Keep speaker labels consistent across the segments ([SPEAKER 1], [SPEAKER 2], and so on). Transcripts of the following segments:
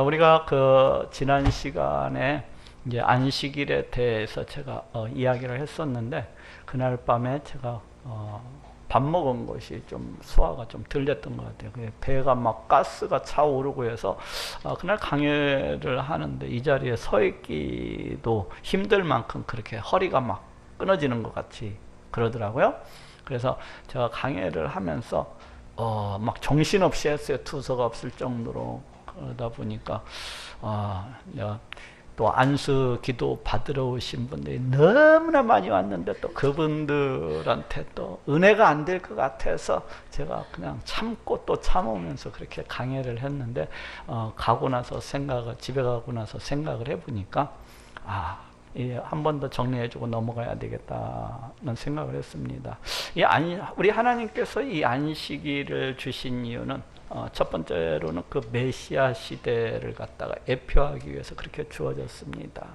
[SPEAKER 1] 우리가 그 지난 시간에 이제 안식일에 대해서 제가 이야기를 했었는데, 그날 밤에 제가 밥 먹은 것이 좀 소화가 좀 덜 됐던 것 같아요. 배가 막 가스가 차오르고 해서 그날 강의를 하는데 이 자리에 서 있기도 힘들 만큼 그렇게 허리가 막 끊어지는 것 같이 그러더라고요. 그래서 제가 강의를 하면서 막 정신없이 했어요. 투서가 없을 정도로. 그러다 보니까 내가 또 안수 기도 받으러 오신 분들이 너무나 많이 왔는데 또 그분들한테 또 은혜가 안 될 것 같아서 제가 그냥 참고 또 참으면서 그렇게 강의를 했는데, 가고 나서 집에 가고 나서 생각을 해보니까 한 번 더 정리해주고 넘어가야 되겠다는 생각을 했습니다. 우리 하나님께서 이 안식일을 주신 이유는 첫 번째로는 그 메시아 시대를 갖다가 예표하기 위해서 그렇게 주어졌습니다.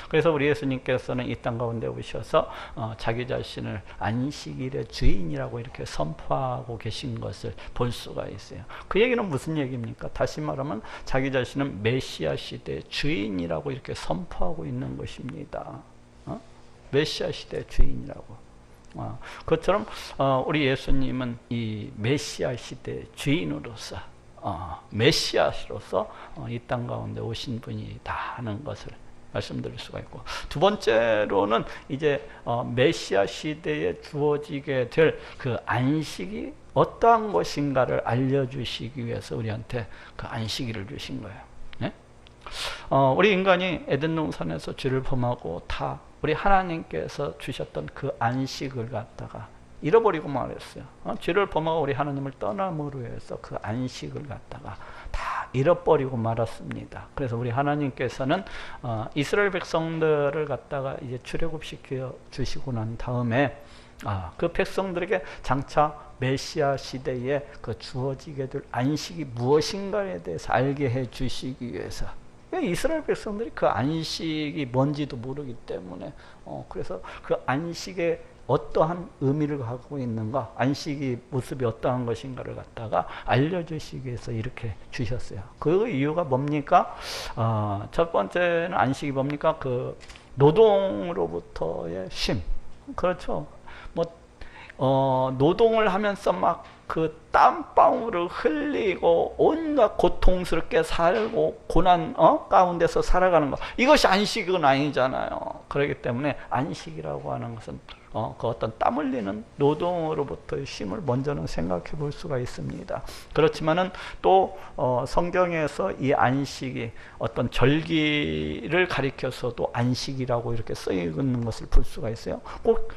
[SPEAKER 1] 그래서 우리 예수님께서는 이 땅 가운데 오셔서 자기 자신을 안식일의 주인이라고 이렇게 선포하고 계신 것을 볼 수가 있어요. 그 얘기는 무슨 얘기입니까? 다시 말하면 자기 자신은 메시아 시대의 주인이라고 이렇게 선포하고 있는 것입니다. 메시아 시대의 주인이라고. 그것처럼 우리 예수님은 이 메시아 시대의 주인으로서 메시아로서 이 땅 가운데 오신 분이다 하는 것을 말씀드릴 수가 있고, 두 번째로는 이제 메시아 시대에 주어지게 될 그 안식이 어떠한 것인가를 알려주시기 위해서 우리한테 그 안식일을 주신 거예요. 네? 우리 인간이 에덴 동산에서 죄를 범하고 다 우리 하나님께서 주셨던 그 안식을 갖다가 잃어버리고 말했어요. 죄를 범하고 우리 하나님을 떠남으로 해서 그 안식을 갖다가 다 잃어버리고 말았습니다. 그래서 우리 하나님께서는 이스라엘 백성들을 갖다가 이제 출애굽시켜 주시고 난 다음에 그 백성들에게 장차 메시아 시대에 그 주어지게 될 안식이 무엇인가에 대해서 알게 해 주시기 위해서, 이스라엘 백성들이 그 안식이 뭔지도 모르기 때문에 그래서 그 안식의 어떠한 의미를 갖고 있는가, 안식의 모습이 어떠한 것인가를 갖다가 알려주시기 위해서 이렇게 주셨어요. 그 이유가 뭡니까? 첫 번째는 안식이 뭡니까? 그 노동으로부터의 쉼. 그렇죠. 노동을 하면서 막 그 땀방울을 흘리고 온갖 고통스럽게 살고 고난 가운데서 살아가는 것, 이것이 안식은 아니잖아요. 그렇기 때문에 안식이라고 하는 것은 그 어떤 땀 흘리는 노동으로부터의 쉼을 먼저는 생각해 볼 수가 있습니다. 그렇지만은 또 성경에서 이 안식이 어떤 절기를 가리켜서도 안식이라고 이렇게 쓰이는 것을 볼 수가 있어요. 꼭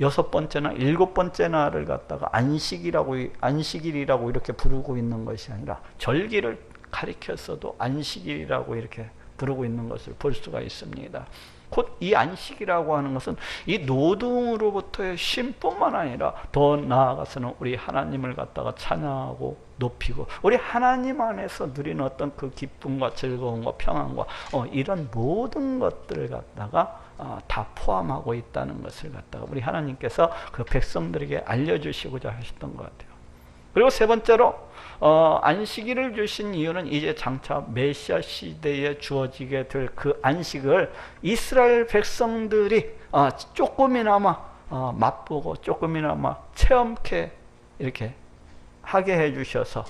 [SPEAKER 1] 6번째나 7번째나를 갖다가 안식일이라고 이렇게 부르고 있는 것이 아니라 절기를 가리켜서도 안식일이라고 이렇게 부르고 있는 것을 볼 수가 있습니다. 곧 이 안식이라고 하는 것은 이 노동으로부터의 쉼뿐만 아니라 더 나아가서는 우리 하나님을 갖다가 찬양하고 높이고 우리 하나님 안에서 누리는 어떤 그 기쁨과 즐거움과 평안과 이런 모든 것들을 갖다가 다 포함하고 있다는 것을 갖다가 우리 하나님께서 그 백성들에게 알려주시고자 하셨던 것 같아요. 그리고 세 번째로 안식일을 주신 이유는 이제 장차 메시아 시대에 주어지게 될 그 안식을 이스라엘 백성들이 조금이나마 맛보고 조금이나마 체험케 이렇게 하게 해주셔서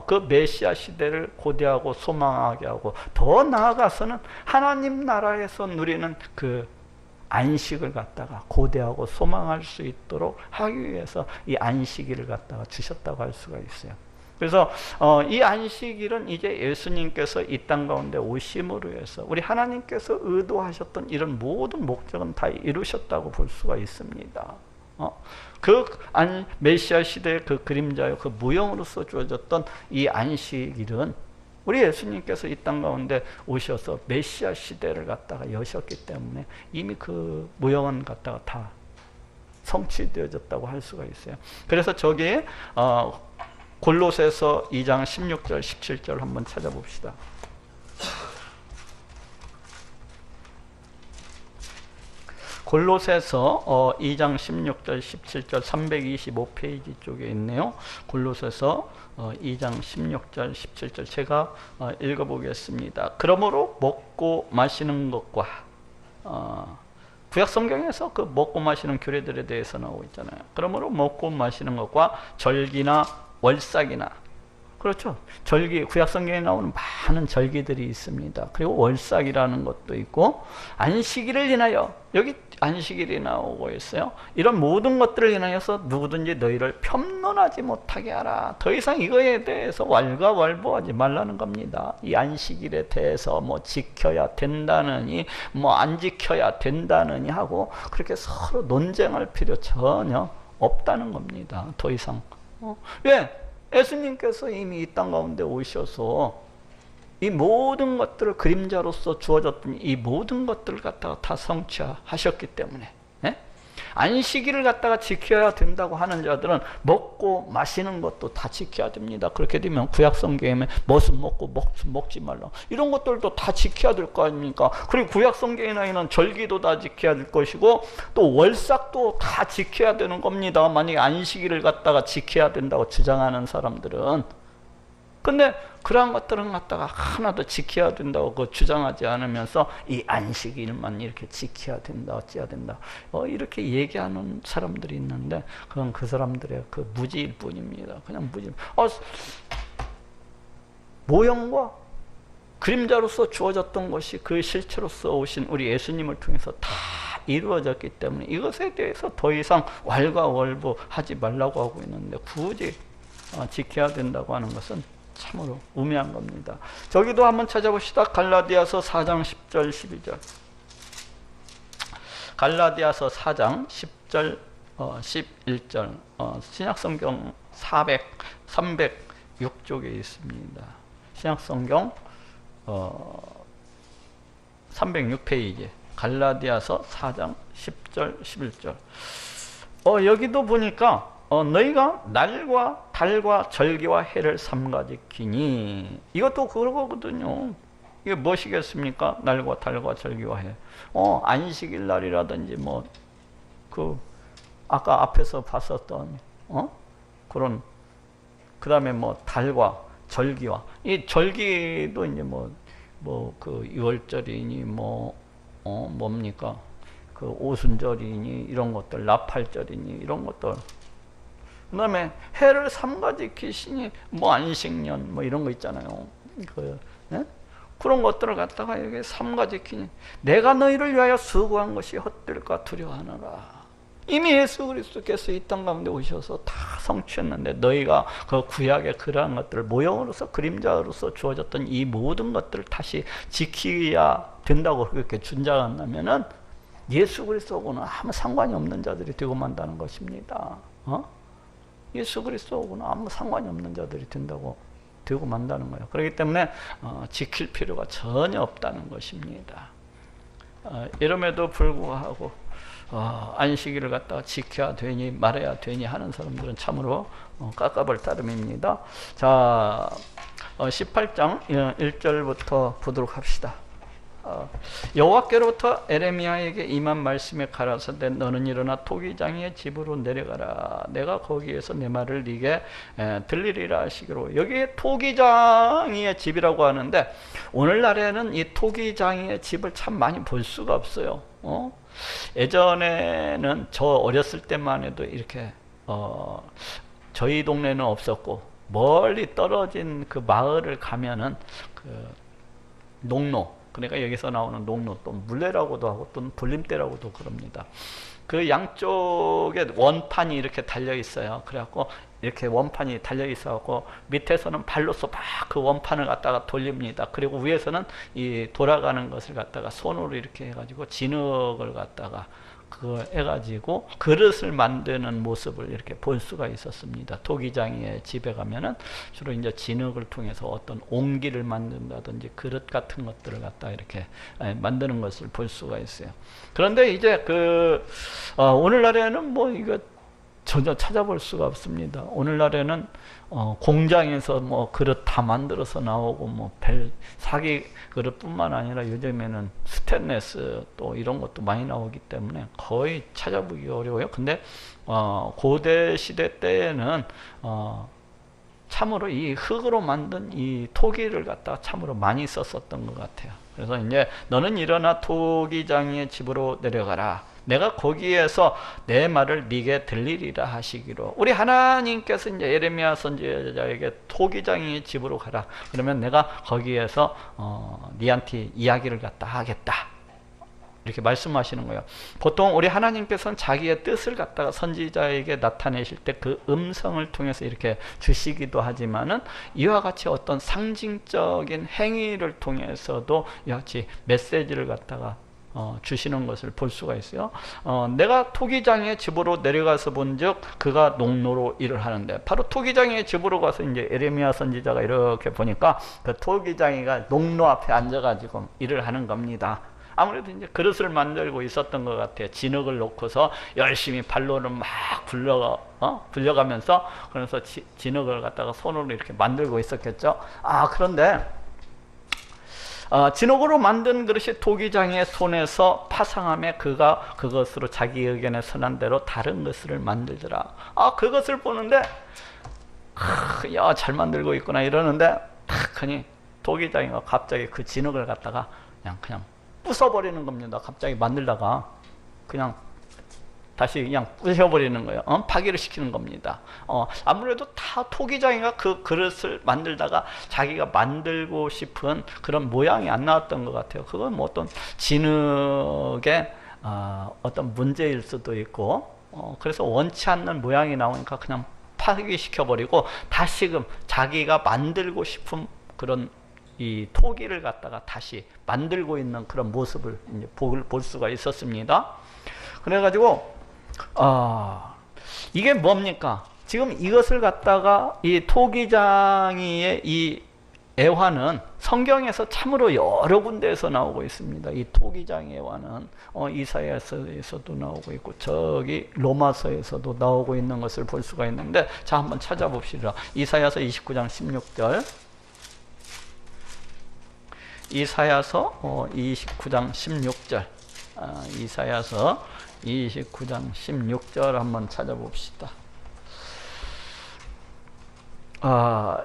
[SPEAKER 1] 그 메시아 시대를 고대하고 소망하게 하고, 더 나아가서는 하나님 나라에서 누리는 그 안식을 갖다가 고대하고 소망할 수 있도록 하기 위해서 이 안식일을 갖다가 주셨다고 할 수가 있어요. 그래서 이 안식일은 이제 예수님께서 이 땅 가운데 오심으로 해서 우리 하나님께서 의도하셨던 이런 모든 목적은 다 이루셨다고 볼 수가 있습니다. 메시아 시대의 그 그림자요, 그 무형으로서 주어졌던 이 안식일은 우리 예수님께서 이 땅 가운데 오셔서 메시아 시대를 갖다가 여셨기 때문에 이미 그 무형은 갖다가 다 성취되어졌다고 할 수가 있어요. 그래서 저기에 골로새서 2장 16절 17절 한번 찾아봅시다. 골로새서 2장 16절 17절 325페이지 쪽에 있네요. 골로새서 2장 16절 17절 제가 읽어보겠습니다. 그러므로 먹고 마시는 것과 구약 성경에서 그 먹고 마시는 규례들에 대해서 나오고 있잖아요. 그러므로 먹고 마시는 것과 절기나 월삭이나, 그렇죠, 절기, 구약 성경에 나오는 많은 절기들이 있습니다. 그리고 월삭이라는 것도 있고, 안식일을 인하여, 여기 안식일이 나오고 있어요. 이런 모든 것들을 인하여서 누구든지 너희를 편론하지 못하게 하라. 더 이상 이거에 대해서 왈가왈부하지 말라는 겁니다. 이 안식일에 대해서 뭐 지켜야 된다느니 뭐 안 지켜야 된다느니 하고 그렇게 서로 논쟁할 필요 전혀 없다는 겁니다. 더 이상. 왜? 예수님께서 이미 이 땅 가운데 오셔서 이 모든 것들을 그림자로서 주어졌던 이 모든 것들을 갖다가 다 성취하셨기 때문에, 예? 안식일을 갖다가 지켜야 된다고 하는 자들은 먹고 마시는 것도 다 지켜야 됩니다. 그렇게 되면 구약 성경에 무엇은 먹고 무엇은 먹지 말라, 이런 것들도 다 지켜야 될 거 아닙니까? 그리고 구약 성경에 나있는 절기도 다 지켜야 될 것이고 또 월삭도 다 지켜야 되는 겁니다. 만약에 안식일을 갖다가 지켜야 된다고 주장하는 사람들은. 근데 그러한 것들은 갖다가 하나도 지켜야 된다고 주장하지 않으면서 이 안식일만 이렇게 지켜야 된다, 어찌해야 된다, 이렇게 얘기하는 사람들이 있는데 그건 그 사람들의 그 무지일 뿐입니다. 그냥 무지. 모형과 그림자로서 주어졌던 것이 그 실체로서 오신 우리 예수님을 통해서 다 이루어졌기 때문에 이것에 대해서 더 이상 왈가왈부하지 말라고 하고 있는데 굳이 지켜야 된다고 하는 것은 참으로 우매한 겁니다. 저기도 한번 찾아봅시다. 갈라디아서 4장 10절 11절. 갈라디아서 4장 10절 11절. 신약성경 306쪽에 있습니다. 신약성경 306페이지 갈라디아서 4장 10절 11절. 여기도 보니까 너희가 날과 달과 절기와 해를 삼가지키니, 이것도 그거거든요. 이게 무엇이겠습니까? 날과 달과 절기와 해. 안식일 날이라든지 뭐 그 아까 앞에서 봤었던 그런, 그 다음에 뭐 달과 절기와, 이 절기도 이제 뭐 그 유월절이니 뭡니까 그 오순절이니 이런 것들, 나팔절이니 이런 것들. 그 다음에 해를 삼가지키시니 뭐 안식년 뭐 이런 거 있잖아요. 그런 것들을 갖다가 여기 삼가지키니 내가 너희를 위하여 수고한 것이 헛될까 두려워하노라. 이미 예수 그리스도께서 이 땅 가운데 오셔서 다 성취했는데 너희가 그 구약의 그러한 것들을 모형으로서 그림자로서 주어졌던 이 모든 것들을 다시 지켜야 된다고 그렇게 주장한다면은 예수 그리스도하고는 아무 상관이 없는 자들이 되고 만다는 것입니다. 예수 그리스도하고는 아무 상관이 없는 자들이 된다고 되고 만다는 거예요. 그렇기 때문에 지킬 필요가 전혀 없다는 것입니다. 이름에도 불구하고 안식일을 갖다가 지켜야 되니 말해야 되니 하는 사람들은 참으로 깝깝할 따름입니다. 자, 18장 1절부터 보도록 합시다. 여호와께로부터 에레미야에게 임한 말씀에 가라사대 너는 일어나 토기장이의 집으로 내려가라. 내가 거기에서 내 말을 네게 들리리라 하시기로. 여기에 토기장이의 집이라고 하는데 오늘날에는 이 토기장이의 집을 참 많이 볼 수가 없어요. 예전에는 저 어렸을 때만 해도 이렇게 저희 동네는 없었고 멀리 떨어진 그 마을을 가면은 그 농로, 그러니까 여기서 나오는 농로, 또 물레라고도 하고 또 돌림대라고도 그럽니다. 그 양쪽에 원판이 이렇게 달려 있어요. 그래갖고 이렇게 원판이 달려 있어갖고 밑에서는 발로서 막 그 원판을 갖다가 돌립니다. 그리고 위에서는 이 돌아가는 것을 갖다가 손으로 이렇게 해가지고 진흙을 갖다가 그걸 해가지고 그릇을 만드는 모습을 이렇게 볼 수가 있었습니다. 토기장의 집에 가면은 주로 이제 진흙을 통해서 어떤 옹기를 만든다든지 그릇 같은 것들을 갖다 이렇게 만드는 것을 볼 수가 있어요. 그런데 이제 오늘날에는 뭐 이거 전혀 찾아볼 수가 없습니다. 오늘날에는 공장에서 뭐 그릇 다 만들어서 나오고 뭐 사기 그릇뿐만 아니라 요즘에는 스테인레스 또 이런 것도 많이 나오기 때문에 거의 찾아보기 어려워요. 근데 고대 시대 때에는 참으로 이 흙으로 만든 이 토기를 갖다가 참으로 많이 썼었던 것 같아요. 그래서 이제 너는 일어나 토기장이의 집으로 내려가라. 내가 거기에서 내 말을 네게 들리리라 하시기로. 우리 하나님께서 이제 예레미야 선지자에게 토기장이의 집으로 가라. 그러면 내가 거기에서 네한테 이야기를 갖다 하겠다. 이렇게 말씀하시는 거예요. 보통 우리 하나님께서는 자기의 뜻을 갖다가 선지자에게 나타내실 때 그 음성을 통해서 이렇게 주시기도 하지만은 이와 같이 어떤 상징적인 행위를 통해서도 이와 같이 메시지를 갖다가 주시는 것을 볼 수가 있어요. 내가 토기장의 집으로 내려가서 본즉 그가 농로로 일을 하는데, 바로 토기장의 집으로 가서 이제 에레미야 선지자가 이렇게 보니까 그 토기장이가 농로 앞에 앉아가지고 일을 하는 겁니다. 아무래도 이제 그릇을 만들고 있었던 것 같아요. 진흙을 놓고서 열심히 발로는 막 굴려가면서, 그래서 진흙을 갖다가 손으로 이렇게 만들고 있었겠죠. 그런데 진흙으로 만든 그릇이 토기장의 손에서 파상함에 그가 그것으로 자기 의견에 선한 대로 다른 것을 만들더라. 그것을 보는데 야, 잘 만들고 있구나 이러는데 탁 하니 토기장이가 갑자기 그 진흙을 갖다가 그냥 부숴버리는 겁니다. 갑자기 만들다가 그냥 다시 그냥 부셔버리는 거예요. 파괴를 시키는 겁니다. 아무래도 다 토기장이가 그 그릇을 만들다가 자기가 만들고 싶은 그런 모양이 안 나왔던 것 같아요. 그건 뭐 어떤 진흙의 어떤 문제일 수도 있고, 그래서 원치 않는 모양이 나오니까 그냥 파괴시켜버리고 다시금 자기가 만들고 싶은 그런 이 토기를 갖다가 다시 만들고 있는 그런 모습을 이제 볼 수가 있었습니다. 그래가지고 이게 뭡니까? 지금 이것을 갖다가 이 토기장이의 이 애화는 성경에서 참으로 여러 군데에서 나오고 있습니다. 이 토기장의 애화는 이사야서에서도 나오고 있고 저기 로마서에서도 나오고 있는 것을 볼 수가 있는데, 자 한번 찾아봅시다. 이사야서 29장 16절. 이사야서 29장 16절. 이사야서 29장 16절 한번 찾아봅시다.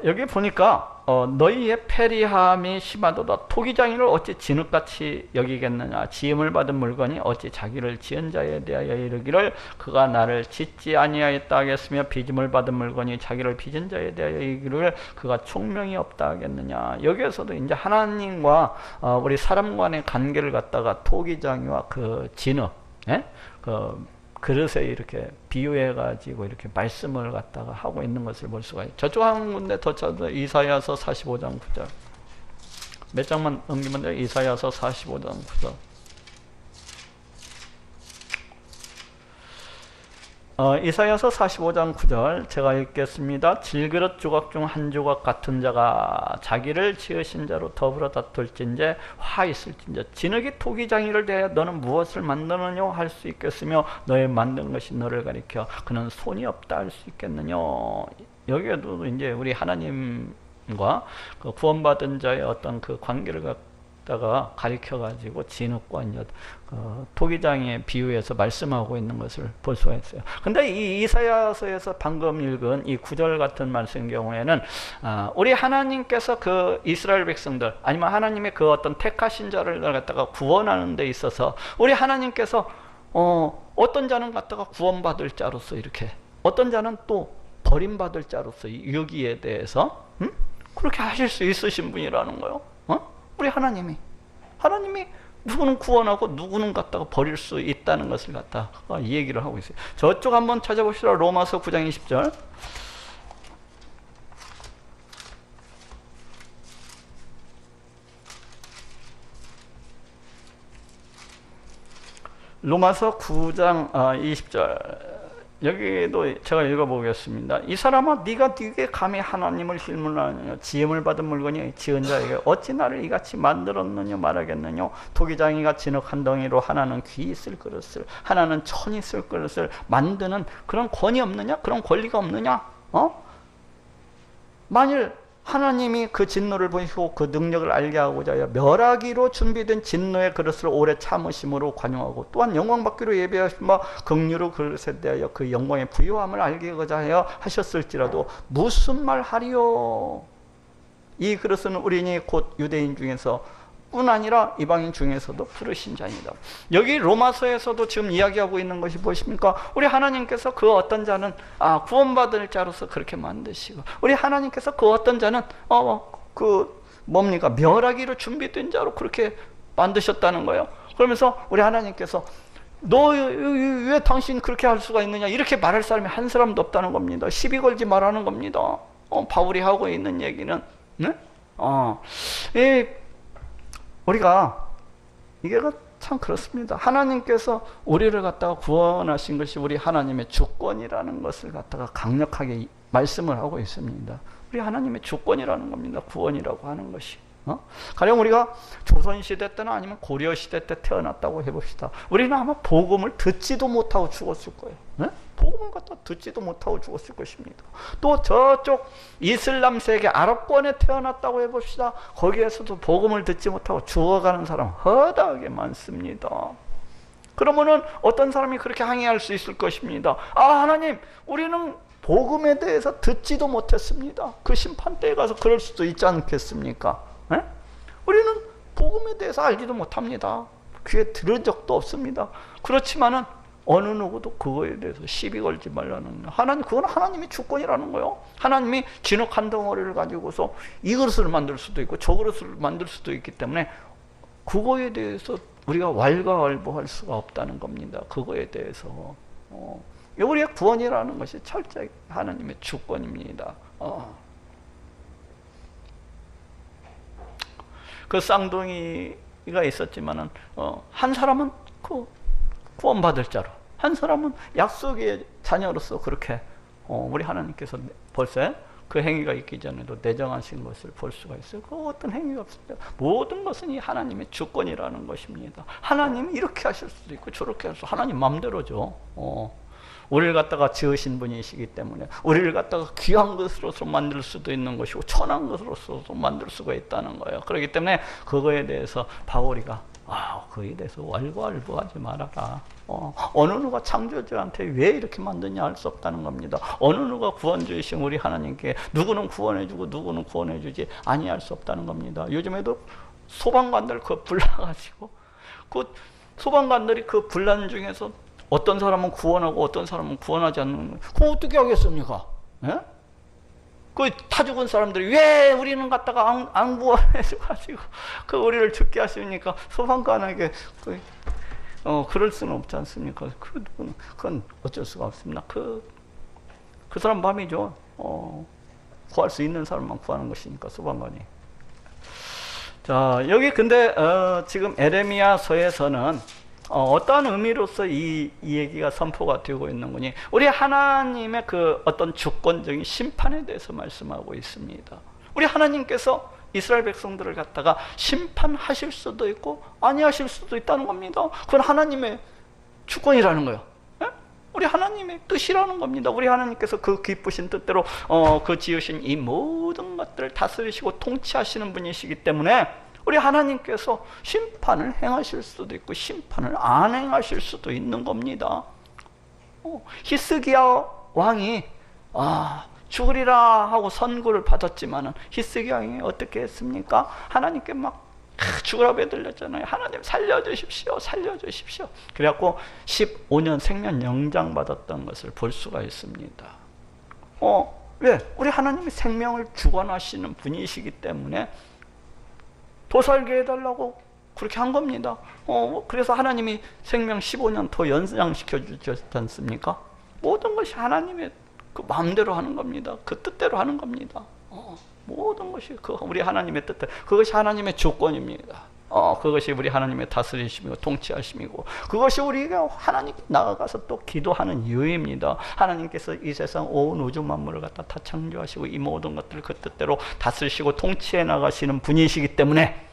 [SPEAKER 1] 여기 보니까 너희의 패리함이 심하도다. 토기장이를 어찌 진흙같이 여기겠느냐. 지음을 받은 물건이 어찌 자기를 지은 자에 대하여 이르기를 그가 나를 짓지 아니하였다 하겠으며, 빚음을 받은 물건이 자기를 빚은 자에 대하여 이르기를 그가 총명이 없다 하겠느냐. 여기에서도 이제 하나님과 우리 사람 간의 관계를 갖다가 토기장이와 그 진흙, 그 그릇에 이렇게 비유해 가지고 이렇게 말씀을 갖다가 하고 있는 것을 볼 수가 있어요. 저쪽 한 군데 더 찾아 이사야서 45장 9절. 몇 장만 넘기면 돼요. 이사야서 45장 9절. 이사야서 45장 9절 제가 읽겠습니다. 질그릇 조각 중 한 조각 같은 자가 자기를 지으신 자로 더불어 다툴진제 화 있을진저. 진흙이 토기장이를 대하여 너는 무엇을 만드느냐 할 수 있겠으며 너의 만든 것이 너를 가리켜 그는 손이 없다 할 수 있겠느냐. 여기에도 이제 우리 하나님과 그 구원받은 자의 어떤 그 관계를 갖다가 가리켜 가지고 진흙과 이제 토기장의 비유에서 말씀하고 있는 것을 볼 수가 있어요. 근데 이 이사야서에서 방금 읽은 이 9절 같은 말씀 경우에는 우리 하나님께서 그 이스라엘 백성들 아니면 하나님의 그 어떤 택하신 자를 갖다가 구원하는 데 있어서 우리 하나님께서 어떤 자는 갖다가 구원받을 자로서 이렇게, 어떤 자는 또 버림받을 자로서 여기에 대해서 그렇게 하실 수 있으신 분이라는 거예요. 우리 하나님이 누구는 구원하고 누구는 갖다가 버릴 수 있다는 것을 갖다가 이 얘기를 하고 있어요. 저쪽 한번 찾아봅시다. 로마서 9장 20절. 로마서 9장 20절. 여기도 제가 읽어보겠습니다. 이 사람아, 네가 네게 감히 하나님을 질문하느냐? 지음을 받은 물건이 지은 자에게 어찌 나를 이같이 만들었느냐 말하겠느냐? 토기장이가 진흙 한 덩이로 하나는 귀 있을 그릇을, 하나는 천 있을 그릇을 만드는 그런 권위 없느냐? 그런 권리가 없느냐? 만일 하나님이 그 진노를 보시고 그 능력을 알게 하고자 하여 멸하기로 준비된 진노의 그릇을 오래 참으심으로 관용하고, 또한 영광받기로 예배하신 바 긍휼의 그릇에 대하여 그 영광의 부요함을 알게하고자 하여 하셨을지라도 무슨 말 하리요? 이 그릇은 우리니 곧 유대인 중에서 뿐 아니라 이방인 중에서도 부르신 자입니다. 여기 로마서에서도 지금 이야기하고 있는 것이 무엇입니까? 우리 하나님께서 그 어떤 자는 구원받을 자로서 그렇게 만드시고, 우리 하나님께서 그 어떤 자는 뭡니까? 멸하기로 준비된 자로 그렇게 만드셨다는 거예요. 그러면서 우리 하나님께서 너 왜 당신 그렇게 할 수가 있느냐, 이렇게 말할 사람이 한 사람도 없다는 겁니다. 시비 걸지 말라는 겁니다. 바울이 하고 있는 얘기는, 네? 우리가 이게 참 그렇습니다. 하나님께서 우리를 갖다가 구원하신 것이 우리 하나님의 주권이라는 것을 갖다가 강력하게 말씀을 하고 있습니다. 우리 하나님의 주권이라는 겁니다. 구원이라고 하는 것이. 가령 우리가 조선시대 때나 아니면 고려시대 때 태어났다고 해봅시다. 우리는 아마 복음을 듣지도 못하고 죽었을 거예요. 네? 복음을 갖다 듣지도 못하고 죽었을 것입니다. 또 저쪽 이슬람 세계 아랍권에 태어났다고 해봅시다. 거기에서도 복음을 듣지 못하고 죽어가는 사람 허다하게 많습니다. 그러면은 어떤 사람이 그렇게 항의할 수 있을 것입니다. 하나님, 우리는 복음에 대해서 듣지도 못했습니다. 그 심판대에 가서 그럴 수도 있지 않겠습니까? 네? 우리는 복음에 대해서 알지도 못합니다. 귀에 들은 적도 없습니다. 그렇지만은 어느 누구도 그거에 대해서 시비 걸지 말라는, 그건 하나님의 주권이라는 거예요. 하나님이 진흙 한 덩어리를 가지고서 이 그릇을 만들 수도 있고 저 그릇을 만들 수도 있기 때문에 그거에 대해서 우리가 왈가왈부할 수가 없다는 겁니다. 그거에 대해서 우리의 구원이라는 것이 철저히 하나님의 주권입니다. 그 쌍둥이가 있었지만은 한 사람은 구원받을 자로, 한 사람은 약속의 자녀로서 그렇게 우리 하나님께서 벌써 그 행위가 있기 전에도 내정하신 것을 볼 수가 있어요. 그 어떤 행위가 없습니다. 모든 것은 이 하나님의 주권이라는 것입니다. 하나님이 이렇게 하실 수도 있고 저렇게 할 수도, 하나님 마음대로죠. 우리를 갖다가 지으신 분이시기 때문에 우리를 갖다가 귀한 것으로서 만들 수도 있는 것이고 천한 것으로서도 만들 수가 있다는 거예요. 그렇기 때문에 그거에 대해서 바울이가 그에 대해서 왈가왈부하지 말아라. 어느 누가 창조주한테 왜 이렇게 만드냐 할 수 없다는 겁니다. 어느 누가 구원주이신 우리 하나님께 누구는 구원해주고 누구는 구원해주지 아니할 수 없다는 겁니다. 요즘에도 소방관들 그 불나가지고 그 소방관들이 그 분란 중에서 어떤 사람은 구원하고 어떤 사람은 구원하지 않는 거예요. 그거 어떻게 하겠습니까? 예? 그 타 죽은 사람들이 왜 우리는 갖다가 안 구원해줘가지고 그 우리를 죽게 하십니까? 소방관에게 그럴 수는 없지 않습니까? 그건 어쩔 수가 없습니다. 그 사람 마음이죠. 구할 수 있는 사람만 구하는 것이니까 소방관이. 자, 여기 근데 지금 에레미야서에서는 어떠한 의미로서 이 얘기가 선포가 되고 있는 거니, 우리 하나님의 그 어떤 주권적인 심판에 대해서 말씀하고 있습니다. 우리 하나님께서 이스라엘 백성들을 갖다가 심판하실 수도 있고 아니하실 수도 있다는 겁니다. 그건 하나님의 주권이라는 거예요. 네? 우리 하나님의 뜻이라는 겁니다. 우리 하나님께서 그 기쁘신 뜻대로 그 지으신 이 모든 것들을 다스리시고 통치하시는 분이시기 때문에 우리 하나님께서 심판을 행하실 수도 있고 심판을 안 행하실 수도 있는 겁니다. 히스기야 왕이 죽으리라 하고 선고를 받았지만은 히스기야 왕이 어떻게 했습니까? 하나님께 막 죽으라 배들렸잖아요. 하나님 살려주십시오, 살려주십시오. 그래갖고 15년 생명 영장 받았던 것을 볼 수가 있습니다. 왜? 우리 하나님이 생명을 주관하시는 분이시기 때문에 더 살게 해달라고 그렇게 한 겁니다. 그래서 하나님이 생명 15년 더 연장시켜 주셨지 않습니까? 모든 것이 하나님의 그 마음대로 하는 겁니다. 그 뜻대로 하는 겁니다. 모든 것이 우리 하나님의 뜻대로, 그것이 하나님의 주권입니다. 그것이 우리 하나님의 다스리심이고 통치하심이고, 그것이 우리가 하나님께 나아가서 또 기도하는 이유입니다. 하나님께서 이 세상 온 우주 만물을 갖다 다 창조하시고 이 모든 것들을 그 뜻대로 다스리시고 통치해 나가시는 분이시기 때문에,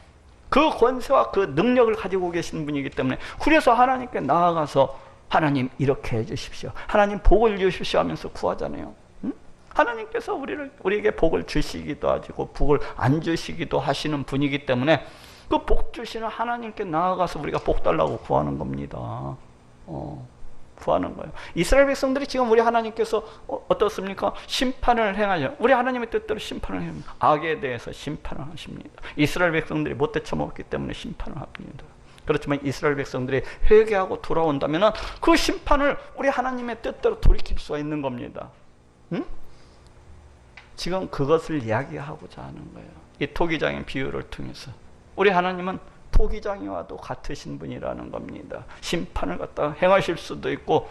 [SPEAKER 1] 그 권세와 그 능력을 가지고 계신 분이기 때문에, 그래서 하나님께 나아가서 하나님 이렇게 해주십시오, 하나님 복을 주십시오 하면서 구하잖아요. 하나님께서 우리에게 복을 주시기도 하시고 복을 안 주시기도 하시는 분이기 때문에, 그 복 주시는 하나님께 나아가서 우리가 복 달라고 구하는 겁니다. 구하는 거예요. 이스라엘 백성들이 지금 우리 하나님께서 어떻습니까? 심판을 행하죠. 우리 하나님의 뜻대로 심판을 행합니다. 악에 대해서 심판을 하십니다. 이스라엘 백성들이 못 되쳐먹었기 때문에 심판을 합니다. 그렇지만 이스라엘 백성들이 회개하고 돌아온다면 그 심판을 우리 하나님의 뜻대로 돌이킬 수가 있는 겁니다. 응? 지금 그것을 이야기하고자 하는 거예요. 이 토기장의 비유를 통해서 우리 하나님은 토기장이와도 같으신 분이라는 겁니다. 심판을 갖다가 행하실 수도 있고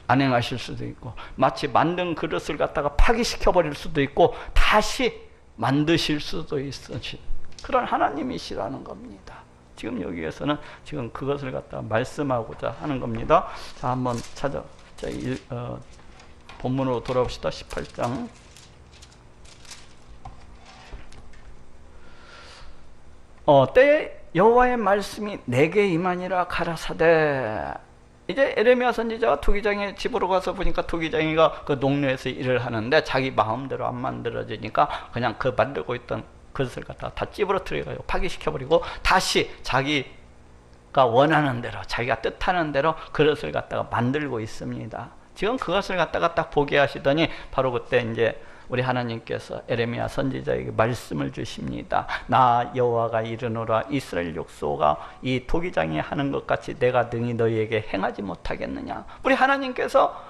[SPEAKER 1] 안 행하실 수도 있고, 마치 만든 그릇을 갖다가 파기시켜 버릴 수도 있고 다시 만드실 수도 있으신 그런 하나님이시라는 겁니다. 지금 여기에서는 지금 그것을 갖다가 말씀하고자 하는 겁니다. 자, 한번 본문으로 돌아옵시다. 18장. 때에 여호와의 말씀이 내게 임하니라 가라사대. 이제 에레미야 선지자가 토기장의 집으로 가서 보니까 토기장이가 그 농로에서 일을 하는데 자기 마음대로 안 만들어지니까 그냥 그 만들고 있던 그릇을 갖다가 다 찌부러뜨려가지고 파기시켜버리고 다시 자기가 원하는 대로, 자기가 뜻하는 대로 그릇을 갖다가 만들고 있습니다. 지금 그것을 갖다가 딱 보게 하시더니 바로 그때 이제 우리 하나님께서 에레미야 선지자에게 말씀을 주십니다. 나 여호와가 이르노라, 이스라엘 족속아 이 토기장이 하는 것 같이 내가 능히 너희에게 행하지 못하겠느냐. 우리 하나님께서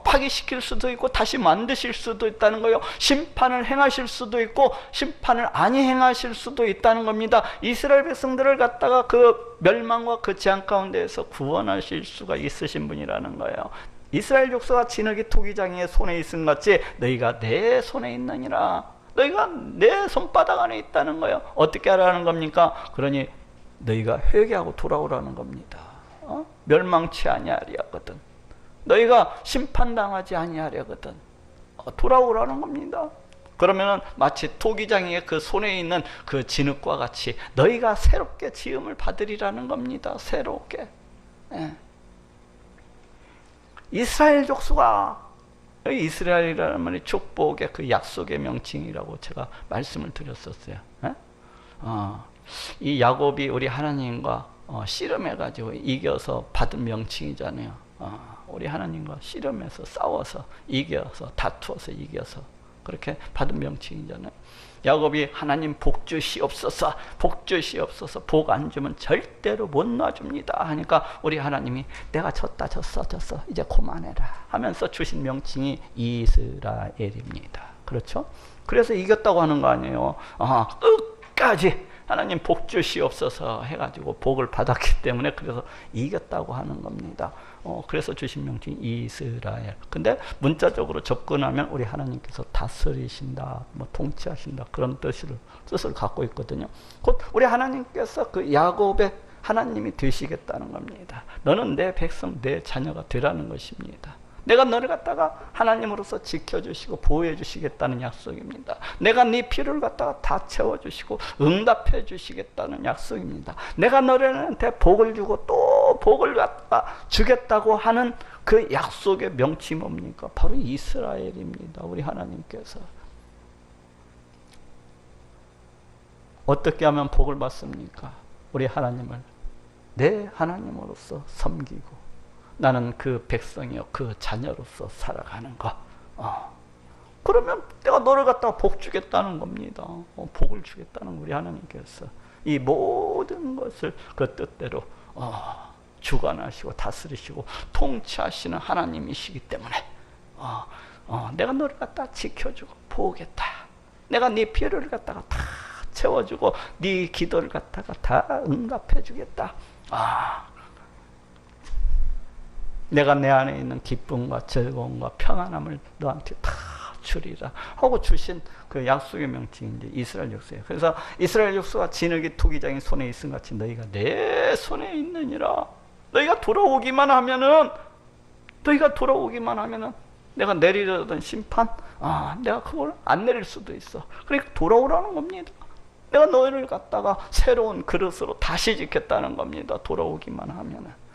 [SPEAKER 1] 파기시킬 수도 있고 다시 만드실 수도 있다는 거예요. 심판을 행하실 수도 있고 심판을 아니 행하실 수도 있다는 겁니다. 이스라엘 백성들을 갖다가 그 멸망과 그 재앙 가운데에서 구원하실 수가 있으신 분이라는 거예요. 이스라엘 족속아 진흙이 토기장이의 손에 있음 같이 너희가 내 손에 있느니라. 너희가 내 손바닥 안에 있다는 거예요. 어떻게 하라는 겁니까? 그러니 너희가 회개하고 돌아오라는 겁니다. 멸망치 아니하리거든. 너희가 심판당하지 아니하려거든. 돌아오라는 겁니다. 그러면은 마치 토기장이의 그 손에 있는 그 진흙과 같이 너희가 새롭게 지음을 받으리라는 겁니다. 새롭게. 이스라엘 족속아, 이스라엘이라는 말이 축복의 그 약속의 명칭이라고 제가 말씀을 드렸었어요. 이 야곱이 우리 하나님과 씨름해가지고 이겨서 받은 명칭이잖아요. 우리 하나님과 씨름해서 싸워서 이겨서 다투어서 이겨서 그렇게 받은 명칭이잖아요. 야곱이 하나님 복 주시옵소서, 복 주시옵소서, 복 안 주면 절대로 못 놔줍니다 하니까 우리 하나님이 내가 졌다 졌어 이제 그만해라 하면서 주신 명칭이 이스라엘입니다. 그렇죠? 그래서 이겼다고 하는 거 아니에요. 끝까지 하나님 복 주시옵소서 해가지고 복을 받았기 때문에 그래서 이겼다고 하는 겁니다. 그래서 주신 명칭이 이스라엘. 근데 문자적으로 접근하면 우리 하나님께서 다스리신다, 통치하신다 그런 뜻을 갖고 있거든요. 곧 우리 하나님께서 그 야곱의 하나님이 되시겠다는 겁니다. 너는 내 백성, 내 자녀가 되라는 것입니다. 내가 너를 갖다가 하나님으로서 지켜주시고 보호해 주시겠다는 약속입니다. 내가 네 필요를 갖다가 다 채워주시고 응답해 주시겠다는 약속입니다. 내가 너희한테 복을 주고 또 복을 갖다가 주겠다고 하는 그 약속의 명칭이 뭡니까? 바로 이스라엘입니다. 우리 하나님께서 어떻게 하면 복을 받습니까? 우리 하나님을 내 하나님으로서 섬기고 나는 그 백성이요 그 자녀로서 살아가는 것. 그러면 내가 너를 갖다가 복 주겠다는 겁니다. 복을 주겠다는 우리 하나님께서 이 모든 것을 그 뜻대로 주관하시고 다스리시고 통치하시는 하나님이시기 때문에 내가 너를 갖다가 지켜주고 보겠다. 내가 네 필요를 갖다가 다 채워주고 네 기도를 갖다가 다 응답해 주겠다. 내가 내 안에 있는 기쁨과 즐거움과 평안함을 너한테 다 바치리라 하고 주신 그 약속의 명칭이 이제 이스라엘 육수예요. 그래서 이스라엘 육수가 진흙이 투기장의 손에 있음 같이 너희가 내 손에 있느니라. 너희가 돌아오기만 하면은 내가 내리려던 심판, 내가 그걸 안 내릴 수도 있어. 그러니까 돌아오라는 겁니다. 내가 너희를 갖다가 새로운 그릇으로 다시 짓겠다는 겁니다. 돌아오기만 하면은.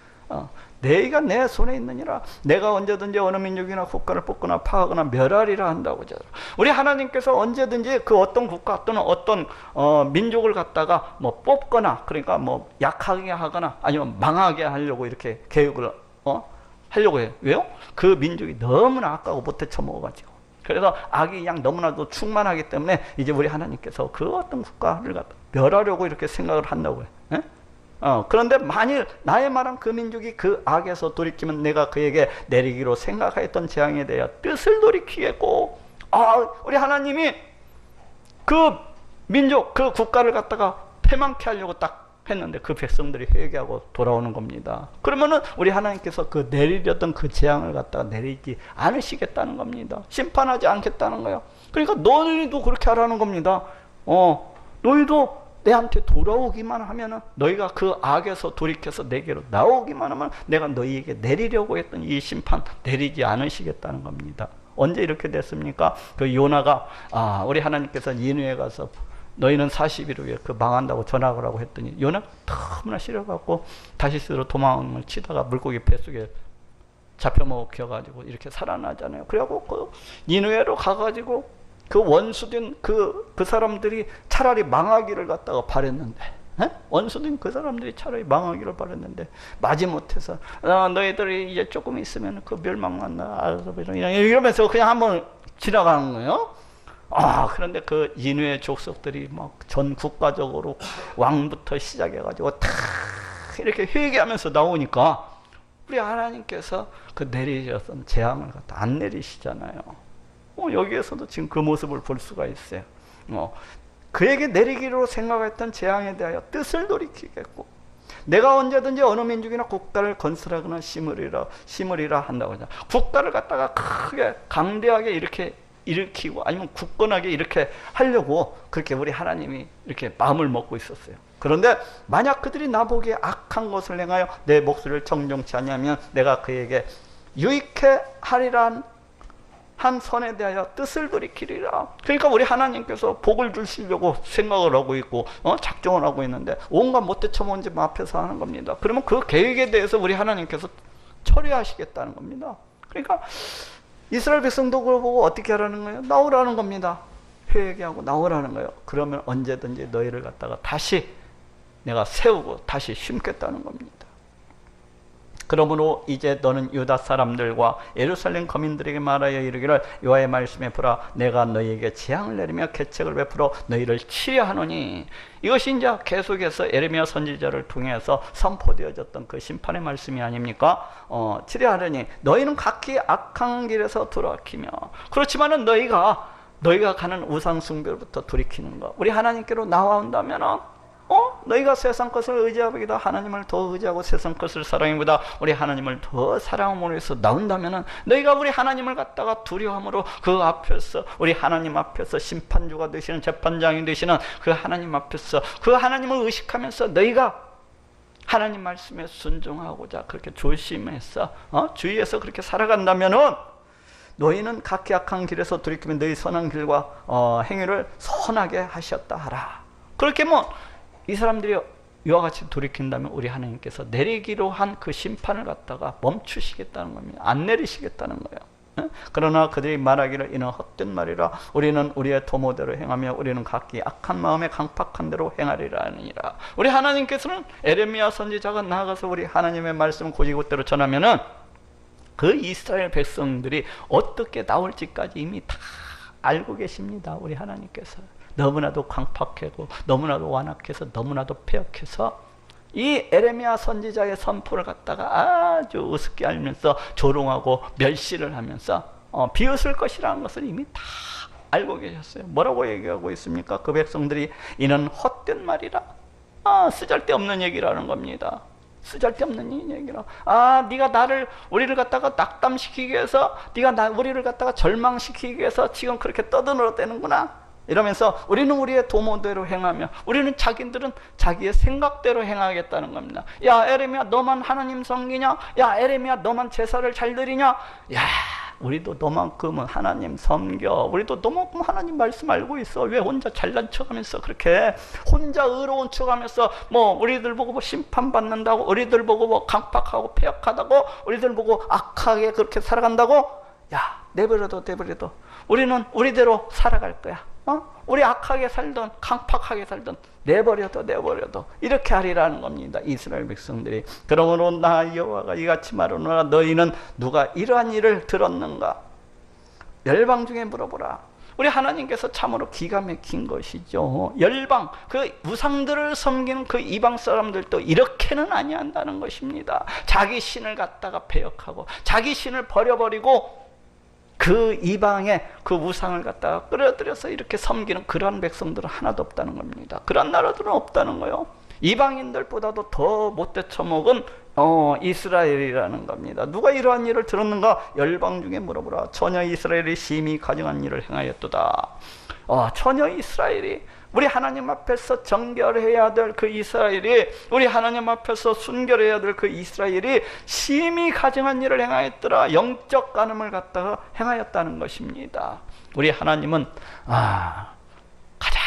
[SPEAKER 1] 너희가 내 손에 있느니라. 내가 언제든지 어느 민족이나 국가를 뽑거나 파하거나 멸하리라 한다고 하잖아. 우리 하나님께서 언제든지 그 어떤 국가 또는 어떤 민족을 갖다가 뭐 뽑거나, 그러니까 뭐 약하게 하거나 아니면 망하게 하려고 이렇게 계획을 하려고 해요. 왜요? 그 민족이 너무나 악하고 못해 처먹어가지고. 그래서 악이 양 너무나도 충만하기 때문에 이제 우리 하나님께서 그 어떤 국가를 갖다 멸하려고 이렇게 생각을 한다고 해요. 그런데 만일 나의 말한 그 민족이 그 악에서 돌이키면 내가 그에게 내리기로 생각하였던 재앙에 대하여 뜻을 돌이키겠고, 우리 하나님이 그 민족, 그 국가를 갖다가 패망케 하려고 딱 했는데 그 백성들이 회개하고 돌아오는 겁니다. 그러면은 우리 하나님께서 그 내리려던 그 재앙을 갖다가 내리지 않으시겠다는 겁니다. 심판하지 않겠다는 거예요. 그러니까 너희도 그렇게 하라는 겁니다. 너희도 내한테 돌아오기만 하면은, 너희가 그 악에서 돌이켜서 내게로 나오기만 하면 내가 너희에게 내리려고 했던 이 심판 내리지 않으시겠다는 겁니다. 언제 이렇게 됐습니까? 그 요나가 우리 하나님께서 니느웨에 가서 너희는 40일 후에 그 망한다고 전하라고 했더니 요나가 너무나 싫어갖고 다시스로 도망을 치다가 물고기 뱃속에 잡혀먹혀가지고 이렇게 살아나잖아요. 그래갖고 그 니느웨로 가가지고 그 원수된 그 사람들이 차라리 망하기를 갖다가 바랬는데, 원수된 그 사람들이 차라리 망하기를 바랬는데 마지못해서 너희들이 이제 조금 있으면 그 멸망한다 이러면서 그냥 한번 지나가는 거예요. 그런데 그 니느웨 족속들이 막 전 국가적으로 왕부터 시작해가지고 다 이렇게 회개하면서 나오니까 우리 하나님께서 그 내리셨던 재앙을 갖다 안 내리시잖아요. 여기에서도 지금 그 모습을 볼 수가 있어요. 그에게 내리기로 생각했던 재앙에 대하여 뜻을 돌이키겠고, 내가 언제든지 어느 민족이나 국가를 건설하거나 심으리라 한다고 하잖아. 국가를 갖다가 크게 강대하게 이렇게 일으키고 아니면 굳건하게 이렇게 하려고 그렇게 우리 하나님이 이렇게 마음을 먹고 있었어요. 그런데 만약 그들이 나보기에 악한 것을 행하여 내 목소리를 정정치 아니하면 내가 그에게 유익해 하리란 한 선에 대하여 뜻을 돌이키리라. 그러니까 우리 하나님께서 복을 주시려고 생각을 하고 있고 작정을 하고 있는데 온갖 못돼 처먹은 집 앞에서 하는 겁니다. 그러면 그 계획에 대해서 우리 하나님께서 처리하시겠다는 겁니다. 그러니까 이스라엘 백성도 그걸 보고 어떻게 하라는 거예요? 나오라는 겁니다. 회개하고 나오라는 거예요. 그러면 언제든지 너희를 갖다가 다시 내가 세우고 다시 심겠다는 겁니다. 그러므로 이제 너는 유다 사람들과 예루살렘 거민들에게 말하여 이르기를 여호와의 말씀에 보라, 내가 너희에게 재앙을 내리며 계책을 베풀어 너희를 치려하노니. 이것이 이제 계속해서 예레미야 선지자를 통해서 선포되어졌던 그 심판의 말씀이 아닙니까? 치려하노니 너희는 각기 악한 길에서 돌아키며. 그렇지만은 너희가 가는 우상 숭배로부터 돌이키는 거, 우리 하나님께로 나와온다면은 너희가 세상 것을 의지하기보다 하나님을 더 의지하고 세상 것을 사랑하기보다 우리 하나님을 더 사랑함으로 해서 나온다면은 너희가 우리 하나님을 갖다가 두려움으로 그 앞에서, 우리 하나님 앞에서 심판주가 되시는, 재판장이 되시는 그 하나님 앞에서 그 하나님을 의식하면서 너희가 하나님 말씀에 순종하고자 그렇게 조심해서 주의해서 그렇게 살아간다면은 너희는 각기 악한 길에서 돌이키면 너희 선한 길과 행위를 선하게 하셨다 하라. 그렇게 이 사람들이 이와 같이 돌이킨다면 우리 하나님께서 내리기로 한 그 심판을 갖다가 멈추시겠다는 겁니다. 안 내리시겠다는 거예요. 그러나 그들이 말하기를 이는 헛된 말이라, 우리는 우리의 도모대로 행하며 우리는 각기 악한 마음에 강팍한 대로 행하리라 하느니라. 우리 하나님께서는 예레미야 선지자가 나아가서 우리 하나님의 말씀을 곧이곧대로 전하면은 그 이스라엘 백성들이 어떻게 나올지까지 이미 다 알고 계십니다. 우리 하나님께서 너무나도 광팍하고 너무나도 완악해서 너무나도 폐역해서 이 예레미야 선지자의 선포를 갖다가 아주 우습게 알면서 조롱하고 멸시를 하면서 비웃을 것이라는 것을 이미 다 알고 계셨어요. 뭐라고 얘기하고 있습니까? 그 백성들이 이는 헛된 말이라, 쓰잘데없는 얘기라는 겁니다. 쓰잘데없는 이 얘기라. 아, 네가 우리를 갖다가 낙담시키기 위해서, 네가 우리를 갖다가 절망시키기 위해서 지금 그렇게 떠들어대는구나. 이러면서 우리는 우리의 도모대로 행하며, 우리는 자기들은 자기의 생각대로 행하겠다는 겁니다. 야, 에레미야, 너만 하나님 섬기냐? 야, 에레미야, 너만 제사를 잘 드리냐? 야, 우리도 너만큼은 하나님 섬겨. 우리도 너만큼 하나님 말씀 알고 있어. 왜 혼자 잘난 척하면서 그렇게 혼자 의로운 척하면서 뭐 우리들 보고 뭐 심판받는다고, 우리들 보고 뭐 강팍하고 폐역하다고, 우리들 보고 악하게 그렇게 살아간다고? 야, 내버려둬. 우리는 우리대로 살아갈 거야. 우리 악하게 살던 강팍하게 살던 내버려둬. 이렇게 하리라는 겁니다. 이스라엘 백성들이. 그러므로 나 여호와가 이같이 말하노라. 너희는 누가 이러한 일을 들었는가? 열방 중에 물어보라. 우리 하나님께서 참으로 기가 막힌 것이죠. 열방, 그 우상들을 섬기는 그 이방 사람들도 이렇게는 아니한다는 것입니다. 자기 신을 갖다가 배역하고 자기 신을 버려버리고 그 이방의 그 우상을 갖다가 끌어들여서 이렇게 섬기는 그러한 백성들은 하나도 없다는 겁니다. 그런 나라들은 없다는 거예요. 이방인들보다도 더 못돼 처먹은 이스라엘이라는 겁니다. 누가 이러한 일을 들었는가? 열방 중에 물어보라. 처녀 이스라엘이 심히 가증한 일을 행하였도다. 처녀 이스라엘이, 우리 하나님 앞에서 정결해야 될 그 이스라엘이, 우리 하나님 앞에서 순결해야 될 그 이스라엘이 심히 가증한 일을 행하였더라. 영적 간음을 갖다가 행하였다는 것입니다. 우리 하나님은 가장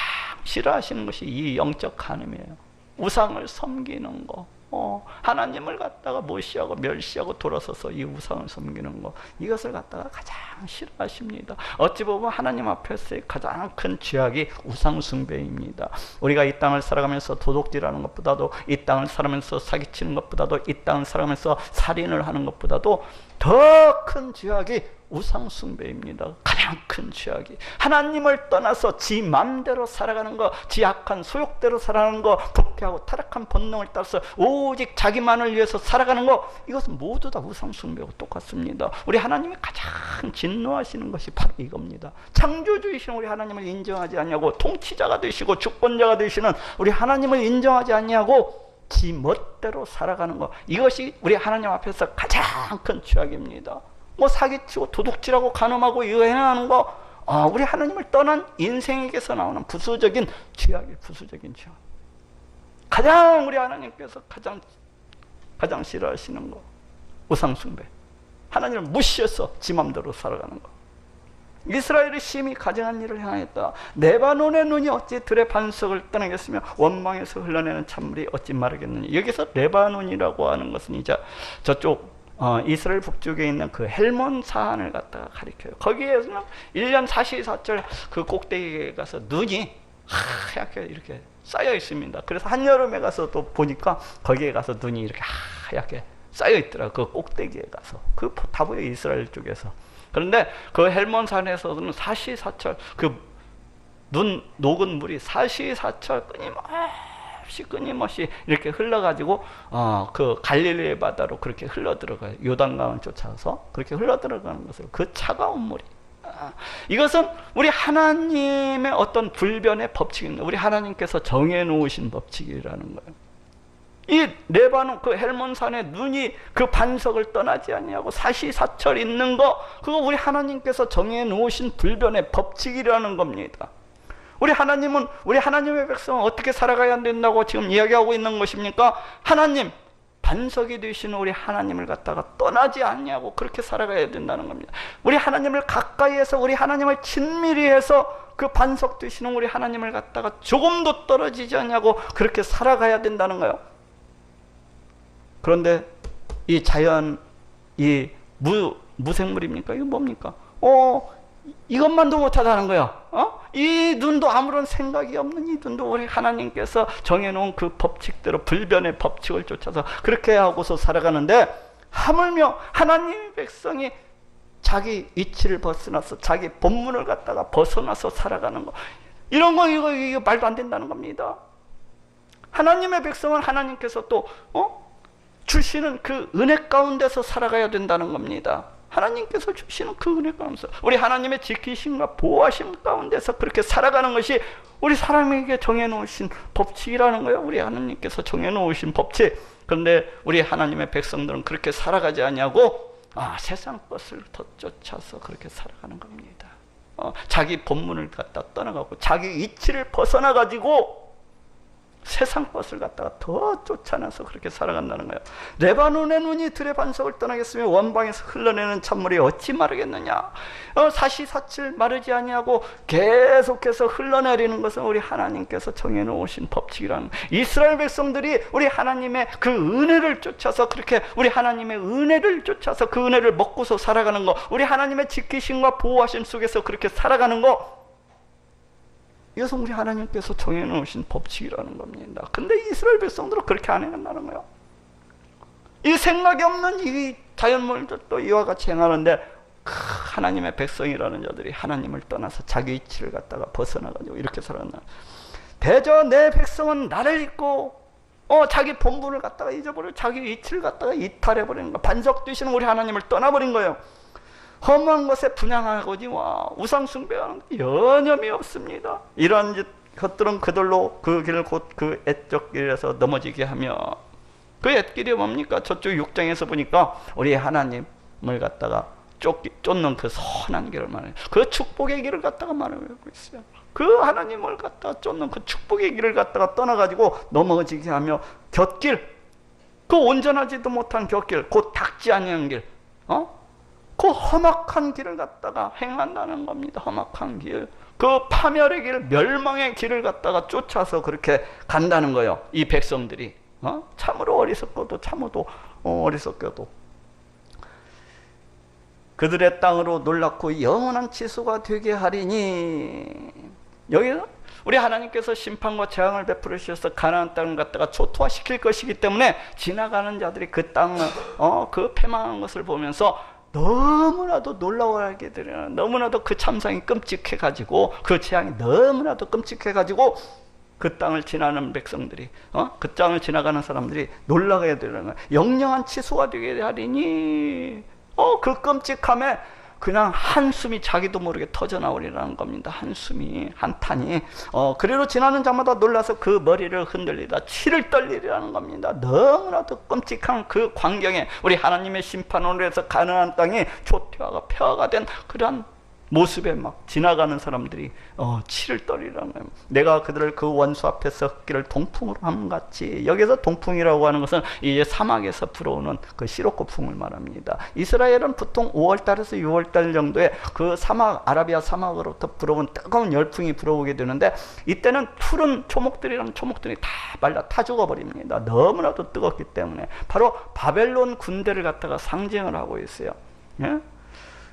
[SPEAKER 1] 싫어하시는 것이 이 영적 간음이에요. 우상을 섬기는 거, 하나님을 갖다가 무시하고 멸시하고 돌아서서 이 우상을 섬기는 거, 이것을 갖다가 가장 싫어하십니다. 어찌 보면 하나님 앞에서의 가장 큰 죄악이 우상 숭배입니다. 우리가 이 땅을 살아가면서 도둑질하는 것보다도, 이 땅을 살아가면서 사기치는 것보다도, 이 땅을 살아가면서 살인을 하는 것보다도 더 큰 죄악이 우상 숭배입니다. 가장 큰 죄악이. 하나님을 떠나서 지 맘대로 살아가는 거, 지 악한 소욕대로 살아가는 거, 부패하고 타락한 본능을 따라서 오직 자기만을 위해서 살아가는 거, 이것은 모두 다 우상 숭배하고 똑같습니다. 우리 하나님이 가장 진노하시는 것이 바로 이겁니다. 창조주이신 우리 하나님을 인정하지 않냐고, 통치자가 되시고 주권자가 되시는 우리 하나님을 인정하지 않냐고 지 멋대로 살아가는 거, 이것이 우리 하나님 앞에서 가장 큰 죄악입니다. 뭐 사기치고 도둑질하고 간음하고 이거 행하는 거, 우리 하나님을 떠난 인생에게서 나오는 부수적인 죄악이에요. 부수적인 죄악. 가장 우리 하나님께서 가장 싫어하시는 거, 우상 숭배. 하나님을 무시해서 지 맘대로 살아가는 거. 이스라엘이 심히 가증한 일을 행하였다. 레바논의 눈이 어찌 들의 반석을 떠나겠으며 원망에서 흘러내는 찬물이 어찌 마르겠느냐. 여기서 레바논이라고 하는 것은 이제 저쪽 이스라엘 북쪽에 있는 그 헬몬 산을 갖다가 가리켜요. 거기에서는 1년 44철 그 꼭대기에 가서 눈이 하얗게 이렇게 쌓여 있습니다. 그래서 한여름에 가서 또 보니까 거기에 가서 눈이 이렇게 하얗게 쌓여 있더라고요. 그 꼭대기에 가서. 그 다 보여요, 이스라엘 쪽에서. 그런데 그 헬몬 산에서는 44철 그 눈 녹은 물이 44철 끊임없이 이렇게 흘러가지고 그 갈릴리 바다로 그렇게 흘러 들어가요. 요단강을 쫓아서 그렇게 흘러 들어가는 것을, 그 차가운 물이, 이것은 우리 하나님의 어떤 불변의 법칙입니다. 우리 하나님께서 정해 놓으신 법칙이라는 거예요. 이 레바논 그 헬몬산의 눈이 그 반석을 떠나지 아니하고 44철 있는 거, 그거 우리 하나님께서 정해 놓으신 불변의 법칙이라는 겁니다. 우리 하나님은, 우리 하나님의 백성은 어떻게 살아가야 된다고 지금 이야기하고 있는 것입니까? 하나님, 반석이 되시는 우리 하나님을 갖다가 떠나지 않냐고 그렇게 살아가야 된다는 겁니다. 우리 하나님을 가까이에서, 우리 하나님을 친밀히 해서 그 반석 되시는 우리 하나님을 갖다가 조금도 떨어지지 않냐고 그렇게 살아가야 된다는 거예요. 그런데 이 자연, 이 무생물입니까? 이거 뭡니까? 이것만도 못하다는 거예요. 이 눈도 아무런 생각이 없는 이 눈도 우리 하나님께서 정해놓은 그 법칙대로 불변의 법칙을 쫓아서 그렇게 하고서 살아가는데, 하물며 하나님의 백성이 자기 위치를 벗어나서 자기 본문을 갖다가 벗어나서 살아가는 거, 이런 거 이거 말도 안 된다는 겁니다. 하나님의 백성은 하나님께서 또 주시는 그 은혜 가운데서 살아가야 된다는 겁니다. 하나님께서 주시는 그 은혜 가운데서 우리 하나님의 지키심과 보호하심 가운데서 그렇게 살아가는 것이 우리 사람에게 정해놓으신 법칙이라는 거예요. 우리 하나님께서 정해놓으신 법칙. 그런데 우리 하나님의 백성들은 그렇게 살아가지 않냐고 세상 것을 더 쫓아서 그렇게 살아가는 겁니다. 자기 본분을 갖다 떠나가고 자기 이치를 벗어나가지고 세상 것을 갖다가 더 쫓아내서 그렇게 살아간다는 거예요. 레바논의 눈이 들의 반석을 떠나겠으며 원방에서 흘러내는 찬물이 어찌 마르겠느냐. 사시사칠 마르지 아니하고 계속해서 흘러내리는 것은 우리 하나님께서 정해놓으신 법칙이라는 거예요. 이스라엘 백성들이 우리 하나님의 그 은혜를 쫓아서 그렇게 우리 하나님의 은혜를 쫓아서 그 은혜를 먹고서 살아가는 거, 우리 하나님의 지키심과 보호하심 속에서 그렇게 살아가는 거, 이것은 우리 하나님께서 정해놓으신 법칙이라는 겁니다. 근데 이스라엘 백성들은 그렇게 안 해간다는 거예요. 이 생각이 없는 이 자연물들도 이와 같이 행하는데 하나님의 백성이라는 자들이 하나님을 떠나서 자기 이치를 갖다가 벗어나가지고 이렇게 살아간다. 대저 내 백성은 나를 잊고 자기 본분을 갖다가 잊어버려 자기 이치를 갖다가 이탈해버리는 거예요. 반석 되시는 우리 하나님을 떠나버린 거예요. 험한 것에 분향하거니와 우상 숭배하는 여념이 없습니다. 이러한 것들은 그들로 그 길을 곧 그 옛적 길에서 넘어지게 하며, 그 옛길이 뭡니까? 저쪽 6장에서 보니까 우리 하나님을 갖다가 쫓는 그 선한 길을 말해요. 그 축복의 길을 갖다가 말하고 있어요. 그 하나님을 갖다가 쫓는 그 축복의 길을 갖다가 떠나가지고 넘어지게 하며 곁길, 그 온전하지도 못한 곁길, 곧 닦지 아니한 길, 그 험악한 길을 갖다가 행한다는 겁니다. 험악한 길, 그 파멸의 길, 멸망의 길을 갖다가 쫓아서 그렇게 간다는 거예요. 이 백성들이 참으로 어리석고도 참으로 어리석게도 그들의 땅으로 놀랍고 영원한 치수가 되게 하리니. 여기는 우리 하나님께서 심판과 재앙을 베풀으셔서 가나안 땅을 갖다가 초토화시킬 것이기 때문에 지나가는 자들이 그 땅을 그 패망한 것을 보면서 너무나도 놀라워하게 되려, 너무나도 그 참상이 끔찍해가지고 그 재앙이 너무나도 끔찍해가지고 그 땅을 지나는 백성들이 그 땅을 지나가는 사람들이 놀라게 되는 거예요. 영영한 치수가 되게 하리니. 그 끔찍함에 그냥 한숨이 자기도 모르게 터져나오리라는 겁니다. 한숨이, 한탄이. 그리로 지나는 자마다 놀라서 그 머리를 흔들리다 치를 떨리리라는 겁니다. 너무나도 끔찍한 그 광경에 우리 하나님의 심판으로 해서 가나안 땅이 초토화가 폐허가 된 그러한 모습에 막 지나가는 사람들이 치를 떨리라는 거예요. 내가 그들을 그 원수 앞에서 흙길을 동풍으로 함같이. 여기서 동풍이라고 하는 것은 이제 사막에서 불어오는 그 시로코풍을 말합니다. 이스라엘은 보통 5월달에서 6월달 정도에 그 사막, 아라비아 사막으로부터 불어온 뜨거운 열풍이 불어오게 되는데, 이때는 푸른 초목들이랑 초목들이 다 말라 타 죽어버립니다. 너무나도 뜨겁기 때문에. 바로 바벨론 군대를 갖다가 상징을 하고 있어요. 예?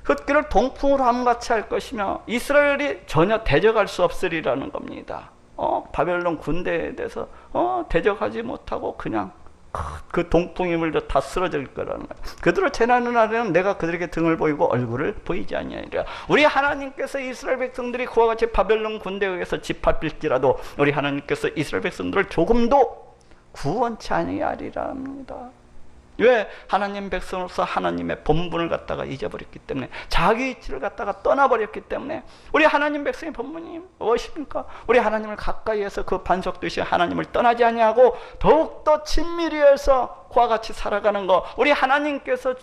[SPEAKER 1] 흙길을 동풍으로 함같이 할 것이며 이스라엘이 전혀 대적할 수 없으리라는 겁니다. 바벨론 군대에 대해서 대적하지 못하고 그냥 그 동풍이 물려 다 쓰러질 거라는 거예요. 그들을 재난하는 날에는 내가 그들에게 등을 보이고 얼굴을 보이지 아니하리라. 우리 하나님께서 이스라엘 백성들이 그와 같이 바벨론 군대에 의해서 짓밟힐지라도 우리 하나님께서 이스라엘 백성들을 조금도 구원치 아니하리라 합니다. 왜? 하나님 백성으로서 하나님의 본분을 갖다가 잊어버렸기 때문에, 자기 이치를 갖다가 떠나버렸기 때문에. 우리 하나님 백성의 본분이 무엇입니까? 우리 하나님을 가까이 해서 그 반석 되신 하나님을 떠나지 아니하고 더욱더 친밀히 해서 그와 같이 살아가는 거, 우리 하나님께서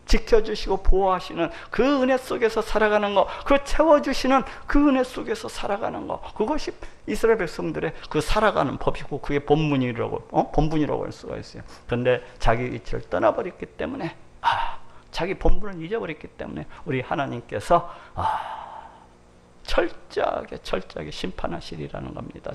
[SPEAKER 1] 지켜주시고 보호하시는 그 은혜 속에서 살아가는 거, 그 채워주시는 그 은혜 속에서 살아가는 거, 그것이 이스라엘 백성들의 그 살아가는 법이고 그게 본분이라고 할 수가 있어요. 그런데 자기 위치를 떠나버렸기 때문에, 자기 본분을 잊어버렸기 때문에 우리 하나님께서 철저하게 심판하시리라는 겁니다.